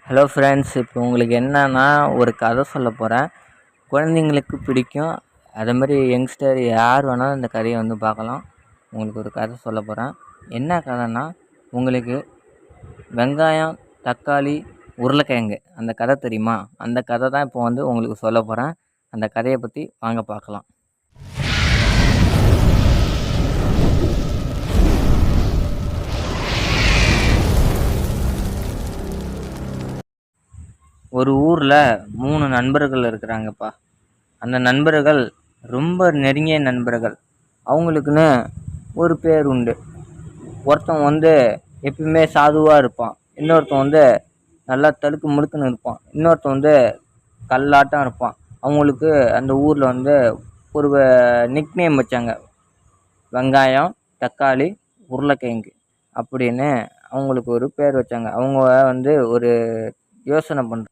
Hello friends, இப்போ உங்களுக்கு என்னன்னா ஒரு கதை சொல்ல போகிறேன். குழந்தைங்களுக்கு பிடிக்கும். அதே மாதிரி யங்ஸ்டர் யார் வேணாலும் இந்த கதையை வந்து பார்க்கலாம். உங்களுக்கு ஒரு கதை சொல்ல போகிறேன். என்ன கதைன்னா, உங்களுக்கு வெங்காயம், தக்காளி, உருளைக்கிழங்கு அந்த கதை தெரியுமா? அந்த கதை தான் இப்போ வந்து உங்களுக்கு சொல்ல போகிறேன். அந்த கதையை பற்றி வாங்க பார்க்கலாம். ஒரு ஊரில் 3 நண்பர்கள் இருக்கிறாங்கப்பா. அந்த நண்பர்கள் ரொம்ப நெருங்கிய நண்பர்கள். அவங்களுக்குன்னு ஒரு பேர் உண்டு. ஒருத்தன் வந்து எப்பயுமே சாதுவாக இருப்பான். இன்னொருத்தன் வந்து நல்லா தடுக்கு முடுக்குன்னு இருப்பான். இன்னொருத்தன் வந்து கல்லாட்டம் இருப்பான். அவங்களுக்கு அந்த ஊரில் வந்து ஒரு நிக்நேம் வச்சாங்க. வெங்காயம், தக்காளி, உருளைக்கிழங்கு அப்படின்னு அவங்களுக்கு ஒரு பேர் வச்சாங்க. அவங்க வந்து ஒரு யோசனை பண்ணுறாங்க.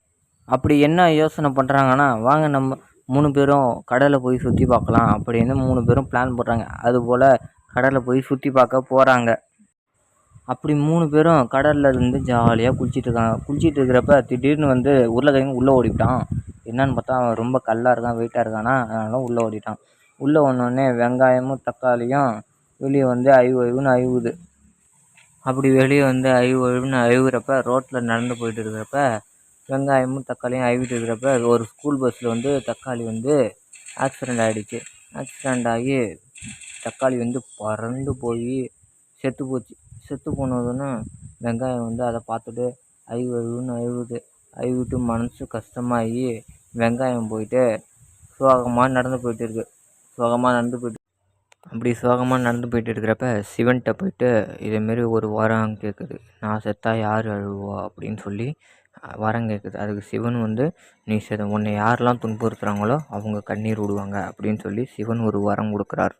அப்படி என்ன யோசனை பண்ணுறாங்கன்னா, வாங்க நம்ம 3 பேரும் கடலை போய் சுற்றி பார்க்கலாம் அப்படின்னு 3 பேரும் பிளான் போடுறாங்க. அதுபோல் கடலை போய் சுற்றி பார்க்க போகிறாங்க. அப்படி 3 பேரும் கடலில் இருந்து ஜாலியாக குளிச்சிட்டு இருக்காங்க. குளிச்சிட்டு இருக்கிறப்ப திடீர்னு வந்து உருளைக்கிழங்கு உள்ளே ஓடிவிட்டான். என்னன்னு பார்த்தா அவன் ரொம்ப கல்லாக இருக்கான், வெயிட்டாக இருக்கானா, அதனால உள்ளே ஓடிட்டான். உள்ளே ஓடினோடனே வெங்காயமும் தக்காளியும் வெளியே வந்து அழுவுன்னு அழுவுது. அப்படி வெளியே வந்து அழுவுன்னு அழுகுறப்ப ரோட்டில் நடந்து போயிட்டு இருக்கிறப்ப வெங்காயமும் தக்காளியும் அழுவிட்டு இருக்கிறப்ப ஒரு ஸ்கூல் பஸ்ஸில் வந்து தக்காளி வந்து ஆக்சிடெண்ட் ஆகிடுச்சு. ஆக்சிடெண்ட் ஆகி தக்காளி வந்து பறந்து போய் செத்து போச்சு. செத்து போனதுன்னு வெங்காயம் வந்து அதை பார்த்துட்டு அழுவுன்னு அழுவுது. அழுவிட்டு மனசு கஷ்டமாகி வெங்காயம் போயிட்டு சோகமாக நடந்து போயிட்டு இருக்கு. அப்படி சோகமாக நடந்து போயிட்டு இருக்கிறப்ப சிவன்கிட்ட போயிட்டு இதேமாரி ஒரு வரம் கேட்குது. நான் செத்தா யார் அழுவா அப்படின்னு சொல்லி வரம் கேட்குது. அதுக்கு சிவன் வந்து உன்னை யாரெல்லாம் துன்புறுத்துகிறாங்களோ அவங்க கண்ணீர் விடுவாங்க அப்படின்னு சொல்லி சிவன் ஒரு வரம் கொடுக்குறார்.